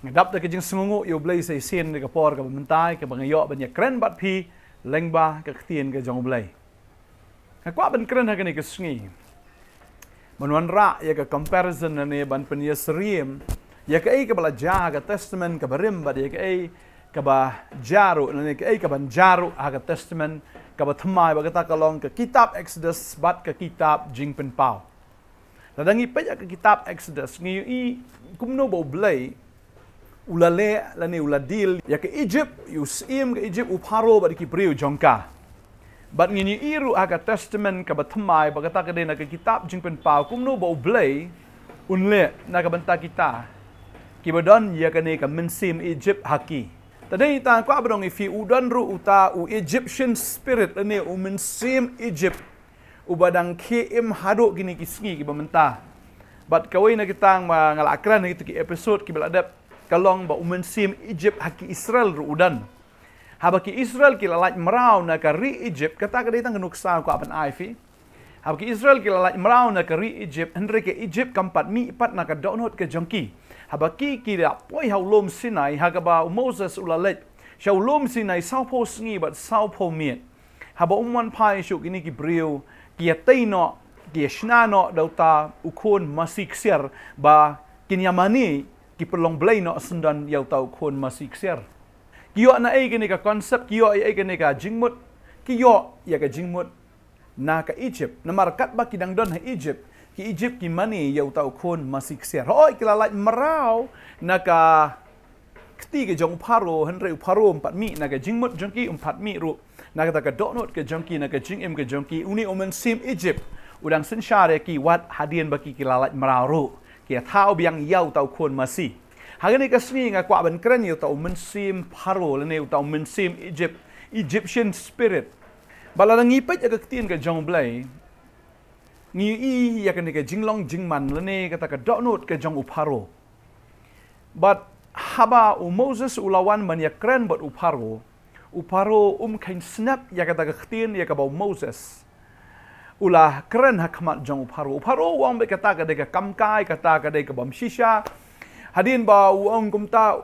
ngedap de kejing semungu yo blai sai sen de kapor ka Bantei ka bangayo banyak keren bat pi lengba ka ktien ka jong blai ka kwa ban keren ha ka ni ka sngi manwan ra ya ka comparison ne ban penia seriem ya ka ai ka balaja ka testament ka barim ba ya ka ai ka ba jaru ne ka ai ka ban jaru ha ka testament ka ba thamai ba ka ta kalong ka kitab Exodus bat ka kitab jing pen pau ladangi pe ka kitab Exodus ngi i kumno bo blai ulale lani uladil ya ke Egypt usim ke Egypt uparo ba ki priu jongka bat ngini iru aga testament ka batmai ba kata ka na ke kitab jingpen pau kumno ba blai unle na ka banta kita ki badon ya ka ne ka mynsiem Egypt haki tadai ta kwa badong ifi udan ru uta u Egyptian spirit lani u mynsiem Egypt ubadang Nongkhryiem hadu gini kisngi ki bamenta bat kawai na kitang ngalakran gitu ki episode ki beladap kalong ba mynsiem Egypt haki Israel ru udan habaki Israel ki lalaj merau na ka ri Egypt kata ka ditang nuksa ko apan aifi habaki Israel ki lalaj merau na ka ri Egypt henry ke Egypt kampat mi pat na ka donot ke jongki habaki ki da poi haulom Sinai hagaba Moses ulalaj shaulom Sinai saupo sngi bat saupo miet haba umwan pai shuk ini ki brio ki ataino ki shnano dauta ukon masiksier ba kinyamani ki pelong blai no sendan yau tau kon masih ksiar kiyo na ai kene ka konsep kiyo ai kene ka jingmut kiyo ya ka jingmut na ka Egypt na markat ba kidang don ha Egypt ki mani yau tau kon masih ksiar oi kilalai merau na ka kti ke jong paro henre paro 4 mi na ka jingmut jongki 4 mi ru na ka donot ke jongki na ka jingem ke jongki uni mynsiem Egypt udang sensyare ki wat hadien baki kilalai merau ru kia thao biang yau tau kon masih hagani ka sngi nga kwa ban kren yau tau mynsiem paro lene tau mynsiem Egyptian spirit balana ngi pet ka ktien ka jong blai ngi i ya kan ka jinglong jingman lene kata ka donot ka jong uparo but haba Moses ulawan man ya kren bot uparo kain snap ya kata ka ktien ya ka bau Moses ulah keren hakmat jong uparo wang be kata ka de ka kamkai kata ka de ka bam shisha hadin ba uang kumta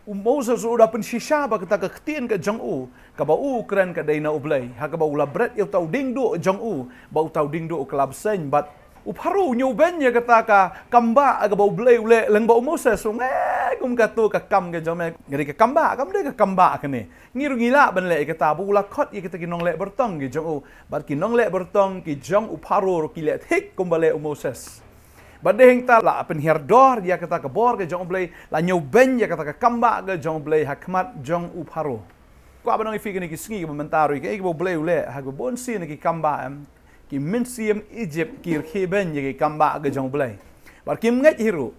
Moses udah pen shisha ba kata ka ktien ka jong ka ba keren ka de na ublai ha ka ba ula bread eu tau dingdo jong ba tau dingdo klab sen but uparo nyoben ya kata ka kamba aga ba ublai ule leng ba Moses kum katu ka kam ka jong me ngari ka kamba kam de ka kamba ka ni ngiru ngila ban le kata bu ula khot ye kita kinong le bertong ki jong bat kinong le bertong ki jong uparo ki le thik kum bale Moses bade heng ta la pen herdor dia kata ka bor ka jong blai la nyoben ya kata ka kamba ka jong blai hakmat jong uparo ko abanong ifi ni ki sngi ka mentaro ki bo blai ule ha go bon si ni ki kamba ki mynsiem Egypt ki kheben ye ki kamba ka jong blai bar kim ngai hiru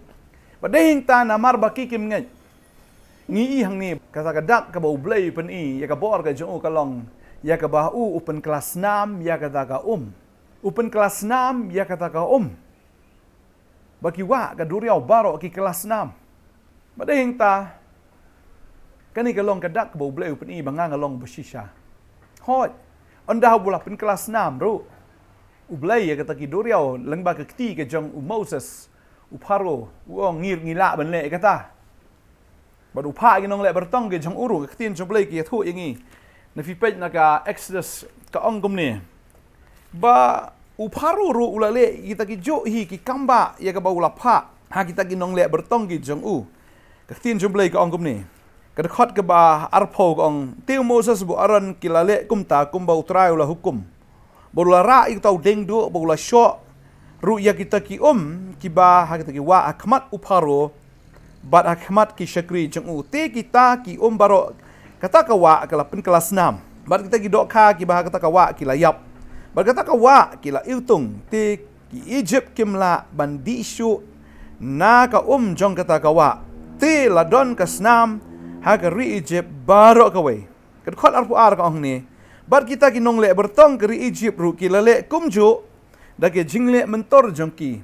bade heng ta na mar baki kim ngai ngi i hang ni kata ka dak ka bo blai pen i ya ka bor ka jong ka long ya ka ba open kelas 6 ya kata ka open kelas 6 ya kata ka bagi wa ka duriau baro ki kelas 6 bade heng ta kani ka long ka dak bo blai pen i bangang long besisha hot onda bula pen kelas 6 ru ublai ya kata ki duriau lengba ka kti ka jong Moses uparo uong ngila ban le kata bad upa ki nong le bertong ke jong uru ka tin jong blai ki thu yangi na fi pej na ka Exodus ka ongkum ni ba uparo ru ulale kita ki jo hi ki kamba ya ka ba ula pha ha kita ki nong le bertong ki jong ka tin jong blai ka ongkum ni ka khot ka ba arpho ong tiu Moses bu aran ki lale kum ta kum ba utrai ula hukum bola ra ik tau deng do bola sho ru ya kita ki ki ba ha kita ki wa akmat uparo bat akmat ki syakri jong te kita ki baro kata ka wa kala pen kelas 6 bat kita ki dok kha ki ba kata ka wa ki layap bat kata ka wa ki la iltung te ki Egypt kimla bandi shu na ka jong kata ka wa te la don ka snam ha ka ri Egypt baro ka we kat khot arpu ar ka ong ni bat kita ki nong le bertong ke ri Egypt ru ki la le kumju dake jingle mentor jongki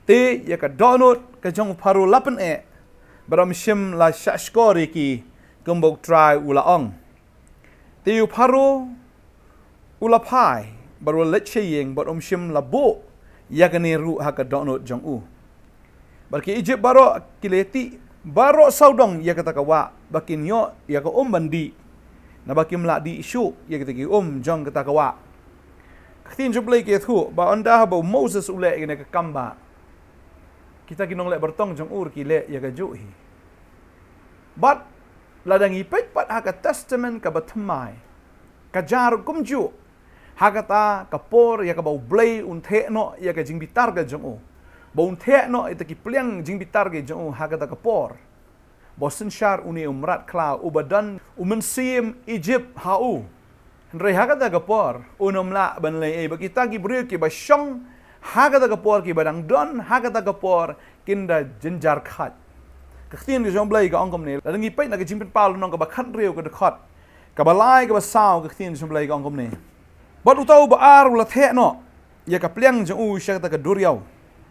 te ya ka donot ka jong paru lapen baram shim la shashkori ki kumbok try ula ong te paru ula pai baru let cheyeng baram shim la bo ya ka ne ru ha ka donot jong bar ki Egypt baro kileti Barok saudong ia kata kawa bakin yo ia ka bandi. Na bakim la di isu ia kata ki jong kata kawa. Ktin jublai ke thu ba anda ba Moses ule ina ka kamba. Kita kinong le bertong jong ki le ia ka juhi. But ladang ipet pat haka testament ka batmai. Ka jar kumju. Hakata kapor ia ka bau blay unthe no ia ka jing bitar ka jong Bau unthe no ita ki pliang jing bitar ka jong hakata kapor. Bosen syar uni umrat klau ubadan mynsiem Egypt hau. Henry hakata kapor unom la ban le bagi tagi bri ki ba syong hakata kapor ki badang don hakata kapor kinda jenjar khat. Kaktin ke jong blay ka angkom ne ladang ipet na ka jing pal nong ka ba khat riu ka dekat. Ka balai ka ba sao kaktin jong blay ka angkom ne. Bot utau ba ar ula the no ya ka pliang jong syakata ka duriau.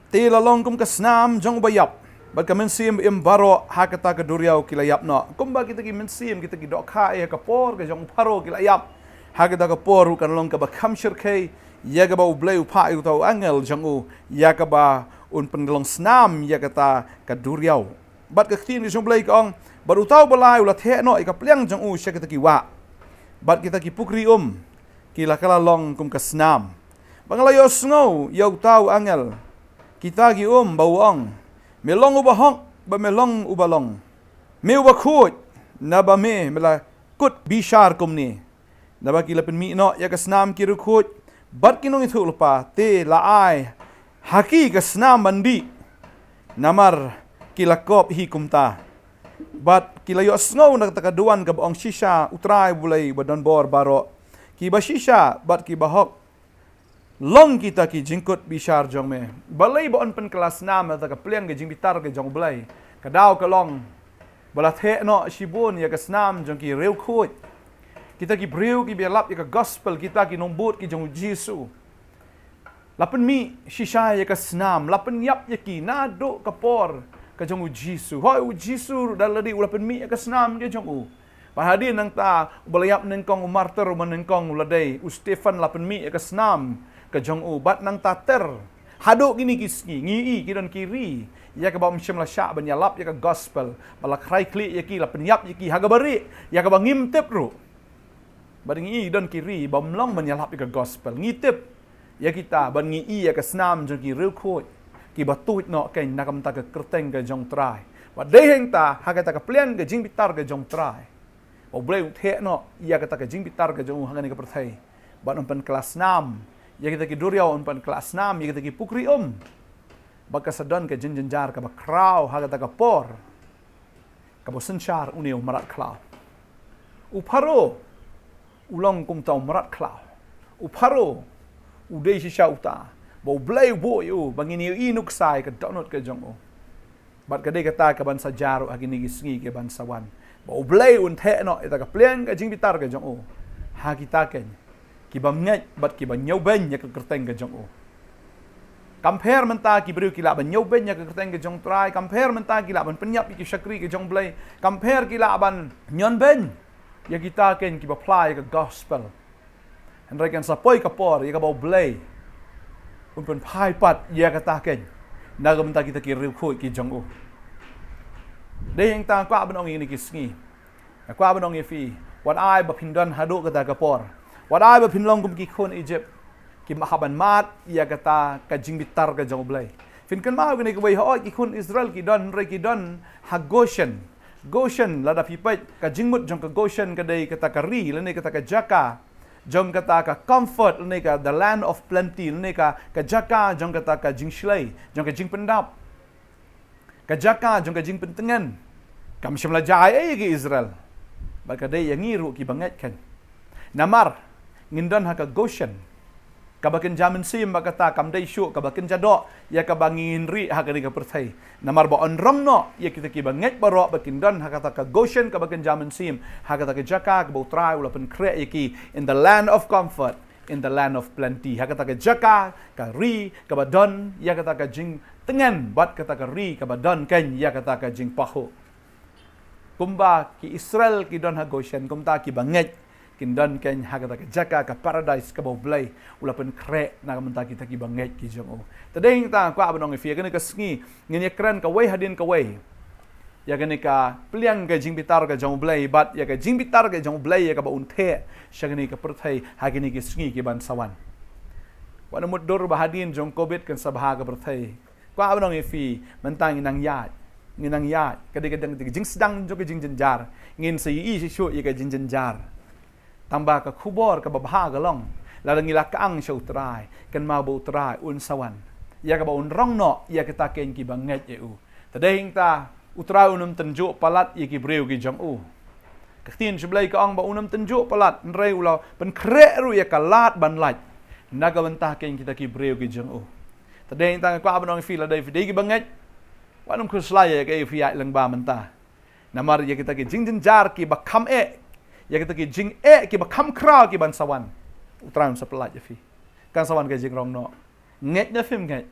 Ti lalong kum ka snam jong bayap. Bat ka mynsiem baro hakata ka duriau kilayap no. Kumba kita ki mynsiem kita ki dok kha ya ka por ka jong paro kilayap. Hakata ka por kan long ka ba khamshir kai ya ka ba ublay upa utau angel jong ya ka ba un pendelong snam ya kata ka duriau. Bat ka tin jong blay ka ong bat utau balai ula the no ka pliang jong syakata ki wa. Bat kita ki pukri kila kala long kum ka snam. Banglayo sngo yau tau angel. Kita gi bauong. Melong ubahong ba melong ubalong. Me ubakut na ba me mela kut bishar kum ni. Na ba kila pen mi no ya ka snam ki rukut. Bat kinong itu lupa te laai haki ka snam bandi. Namar kila kop hi kumta. Bat kila yo sngo na takaduan ka baong shisha utrai bulay badon bor baro. Ki bashisha bat ki bahok long kita ki jingkut bishar jong me balai bon pen kelas 6 ta ka pliang ke jing bitar ke jong blai ka daw ka long bala the no shibun ya ka snam jong ki reu khut kita ki breu ki belap ya ka gospel kita ki nombut ki jong Jesu lapen mi shisha ya ka snam lapen yap ya ki nado ka por ka jong Jesu hoi Jesu daladi lapen mi ya ka snam ke jong Pahadi nang ta ubalayap nengkong umarter umanengkong uladai Stefan lapen mi ka snam ka jong bat nang ta ter hadok gini kisni ngi kidon kiri ya ka bam syamla sya ban yalap ya ka gospel bala krai kli ya ki lapen yap ya ki hagabari ya ka bangim tep ru ban ngi don kiri bam long ban yalap ya ka gospel ngi tep ya kita ban ngi ya ka snam jong ki reu khoi ki batut no ken nakam ta ka kerteng ka jong trai ba deheng ta hagata ka plan ka jing bitar ka jong trai o blay the no ia kata ka jing bitar ka jong hangani ka perthai ban umpan kelas 6 ia kita ki duriau umpan kelas 6 ia kita ki pukri baka sadon ka jenjar ka ba kraw hagata ka por ka bo senchar uni marat klaw uparo ulong kum tau marat klaw uparo udei shisha uta bo blay bo yu bangini inuk sai ka donot ka jong bat ka de kata ka ban sajaru agini gisngi ke ban sawan Bau blay unthe no ita ka pliang ka jing bitar ka jong ha kita ken ki bam ngai bat ki ban nyau ben ya ka kerteng ka jong compare menta ki bru ki la ban nyau ben ya ka kerteng ka jong trai compare menta ki la ban penyap ki syakri ka jong blay compare ki la ban nyon ben ya kita ken ki ba apply ka gospel henry kan sapoi ka por ya ka bau blay un pen phai pat ya ka ta ken na ga menta kita ki riu khoi ki jong Đây yang ta qua bên ông ini kisngi. Qua bên ông fi. What I ba pindon hadu kata kapor. What I ba pinlong kum ki khon Egypt. Ki mahaban mat ia kata ka jing bitar ka jong blai. Fin kan mau gani ka wei ho ki khon Israel ki don re ki don ha Goshen. Goshen lada pipai ka jingmut jong ka Goshen ka dei kata ka ri lene kata ka jaka. Jong kata ka comfort lene ka the land of plenty lene ka jaka jong kata ka jing shlai jong ka jing pendap. Kajaka jong ka jing pentengan kam syamla jai ke Israel baka dei yang ngiru ki banget kan namar ngindon ha ka Goshen ka baken jamin sim baka ta kam dei syu ka baken jadok ya ka bangin ri ha ka ni ka perthai namar ba on rom no ya kita ki banget baro baken don ha ka Goshen ka baken jamin sim ha ka jaka ka bo trai ula pen kre ki in the land of comfort in the land of plenty ha ka jaka ka ri ka badon ya ka jing tengan bat kata ka ri ka badan ken ya kata ka jing paho kumba ki Israel ki don ha Goshen kumta ki banget kin don ken ha kata ka jaka ka paradise ka boblay ula pen kre na menta kita ki banget ki jong tadeng ta kwa banong fi ka ni ka sngi ngin ekran ka wei hadin ka wei ya ka ni ka pliang ka jing bitar ka jong blai bat ya ka jing bitar ka jong blai ya ka ba unthe syagani ka perthai hagini ki sungi ki ban sawan wan mut dor bahadin jong covid kan sabha ka perthai kwa abnong ifi mentang inang yat nginang yat kadang-kadang jing sedang jong jing jenjar ngin sei i shu ya ka jing jenjar tambah ka khubor ka babha ka long la ngila ka ang shau trai kan ma bu trai un sawan ya ka ba un rong no ya ka ta ken ki banget eu tadeng ta utrau unum tenjuk palat ye ki breu ki jong u katien seblai ka ong ba unum tenjuk palat nrei ulau pen krek ru ye kalat ban laj naga bentah ken kita ki breu ki jong u tadeng tang kwa abnong fi la dai fi ki banget wanum ku slai ye ke fi ai leng ba mentah namar ye kita ki jing jar ki ba kham e ye kita ki jing e ki ba kham kra ki ban sawan utrau sepelat ye fi kan sawan ke jing rong no nget na film nget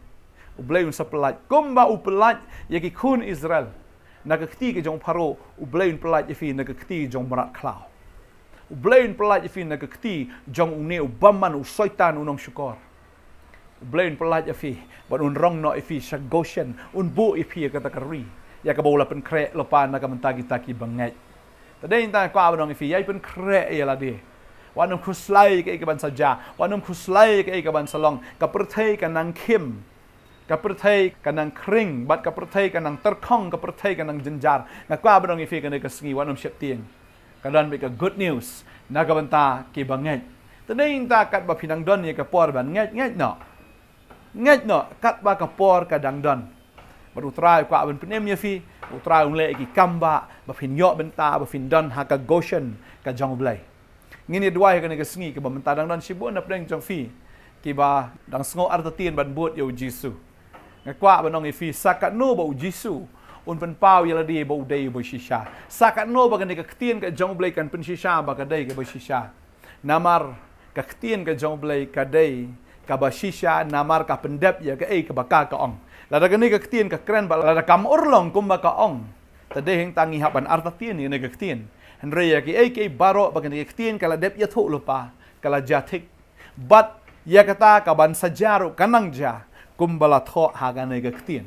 ublei un sepelat kumba upelat ye ki kun Israel naga keti ke jong paro ublein pelat yefi naga keti jong merat klau ublein pelat yefi naga keti jong une ubaman usoitan unong syukor ublein pelat yefi ban un rong no yefi shagoshen un bu yefi kata kari ya ka bola pen krek lepan naga mentagi taki banget tadai ta kwa abang yefi yai pen krek ya lade wanum khuslai ke ban saja wanum khuslai ke ban salong ka perthai ka Nongkhryiem ka perthai kanang kring bat ka perthai kanang terkhong ka perthai kanang jenjar na kwa badong ifi kan ka sngi wanum syap tieng kadan be ka good news na ka banta ki banget tening ta kat ba pinang don ye ka por ban nget no kat ba ka por ka dang don baru trai kwa ban penem ye fi utrai unle ki kamba ba pin yo benta ba fin don ha ka goshen ka jong blai ngini dua kan ka sngi ka ba benta dang don sibun na preng jong fi ki ba dang sngo artatien ban buat yo jisu ngakwa banong ifi sakat no ba jisu un pen pau yala di ba udai ba shisha sakat no ba kan ka ktien ka jong blai kan pen shisha ba ka dai ka ba shisha namar ka ktien ka jong blai ka dai ka ba shisha namar ka pendep ya ka ka ba ka ong la da kan ka ktien ka kren ba la da kam urlong kum ba ka ong tade heng tangi hapan artatien ni ka ktien henre ya ki baro ba kan ka ktien kala dep ya thu lupa kala jatik but ya kata ka ban sajaru kanang ja kumbala tho hagane ka ktien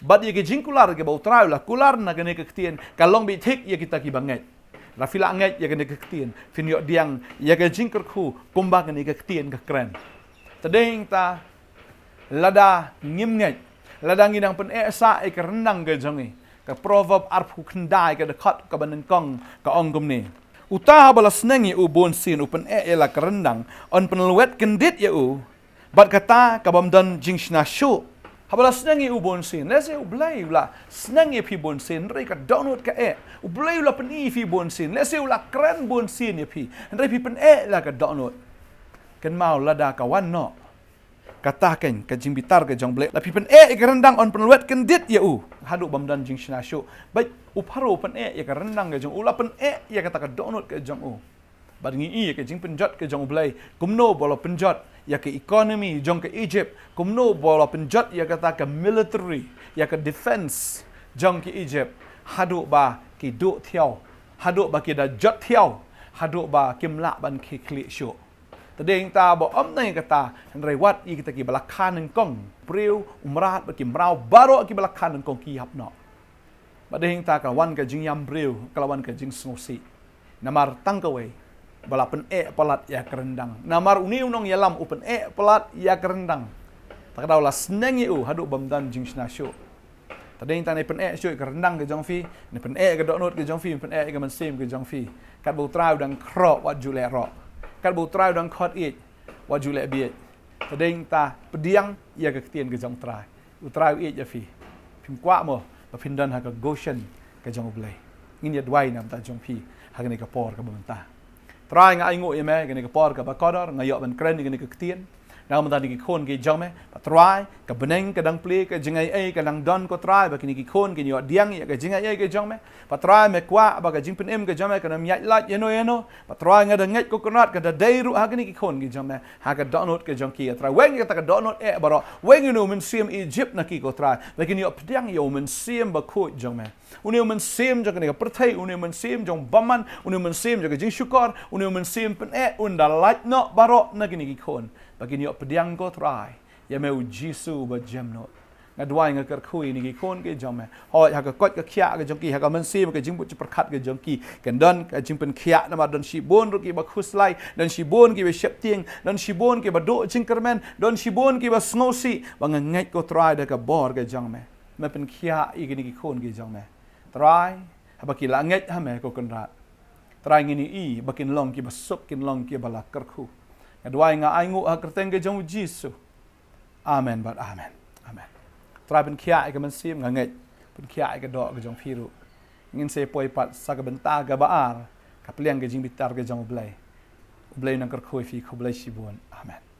bad ye ke jingkular ke bautrau la kular na gane ka ktien kalong bi thik ye kita ki banget rafila nget ye gane ka ktien fin yo diang ye ke jingker khu kumba gane ka ktien ka kren tadeng ta lada ngim nget lada nginang pen esa e ka renang ka jongi ka proverb arphu khandai ka dekat ka banen kong ka ongum ni utaha balas nengi ubon sin upen ela ka rendang on penluet kendit ye u bat kata kabamdan jingshna shu habala snangi ubon sin lese ublai ula snangi pi bon sin rei ka download ka ublai ula peni fi bon sin lese ula kren bon sin ye pi rei pi pen la ka download ken mau lada ka wan no kata ken ka jingbitar ka jong blai la pi pen ka rendang on penluet kendit ye u hadu bamdan jingshna shu bai uparo pen ya ka rendang ka jong ula pen ya kata ka download ka jong u bad ngi ka jing penjot ka jong blai kumno bolo penjot ya ke economy jong ke Egypt kumno bola penjat ya kata ke military ya ke defense jong ke Egypt hadu ba ki do thiau hadu ba ki da jot thiau hadu ba kim la ban ki kli shu tadeng ta bo om nai kata rei wat i kita ki balakhan ng kong priu umrat ba ki mrau baro ki balakhan ng kong ki hapno badeng ta ka wan ka jing yam priu kalawan ka jing snosi namar tangkawe bala pen pelat ya kerendang namar uni unong yalam upen pelat ya kerendang tak daw la snengi u hadu bamdan jing snasyo tadeng tanai pen syo kerendang ke jong fi ni pen ke donot ke jong fi pen ke mynsiem ke jong fi kat bu trau dang kro wat jule ro kat bu trau dang khot it wat jule bi tadeng ta pediang ya ke tien ke jong trai u trau it ya fi phim kwa mo ba phindan ha ka goshen ke jong blai ngin ya dwai nam ta jong fi ha ne ka por ka bamta trai nga ingo ye me gani ka por ka ba kodor nga yo ban kren gani ka ktien na ma tadi ki khon ki jong me pa trai ka beneng ka dang ple ka jingai ka dang don ko trai ba kini ki khon ki yo diang ya ka jingai ka jong me pa trai me kwa ba ka jing pen em ka jong me ka nam yai lat yeno pa trai nga da nget ko konat ka da dei ru ha gani ki khon ki jong me ha ka donot ka jong ki trai weng ka ta ka donot baro weng no mynsiem Egypt na ki ko trai ba kini yo pdiang yo mynsiem ba ko jong me uni mynsiem jong ka perthai uni mynsiem jong baman uni mynsiem jong ka jing syukor uni mynsiem pen unda lat no baro na gini ki khon bagini yo pediang ko try ya meu jisu ba jamno ngadwai ngakerkhui ni kon ke jong me hoi ha ka kot ka khia ke jong ki ha ka mynsiem ke jing bu perkhat ke jong ki kan don ka jing pen khia na ma don shibon ro ki ba khuslai don shibon ki be shep tieng don shibon ki ba do jingkermen don shibon ki ba snosi ba ngai ko try da ka bor ke jong me pen khia i ke ni kon ke jong me try ha ba ki la ngai ha me ko kan rat try ngini i ba kin long ki ba sup kin long ki ba la kerkhu ngadwai nga ai ngu ha kerteng ke jong jisu amen but amen amen try ben kia ke mynsiem nganget ben kia ke do ke jong phiru ngin se poi pat sa ke benta ga baar ka pliang ke jing bitar ke jong blai nang kerkhoi fi khoblai shibon amen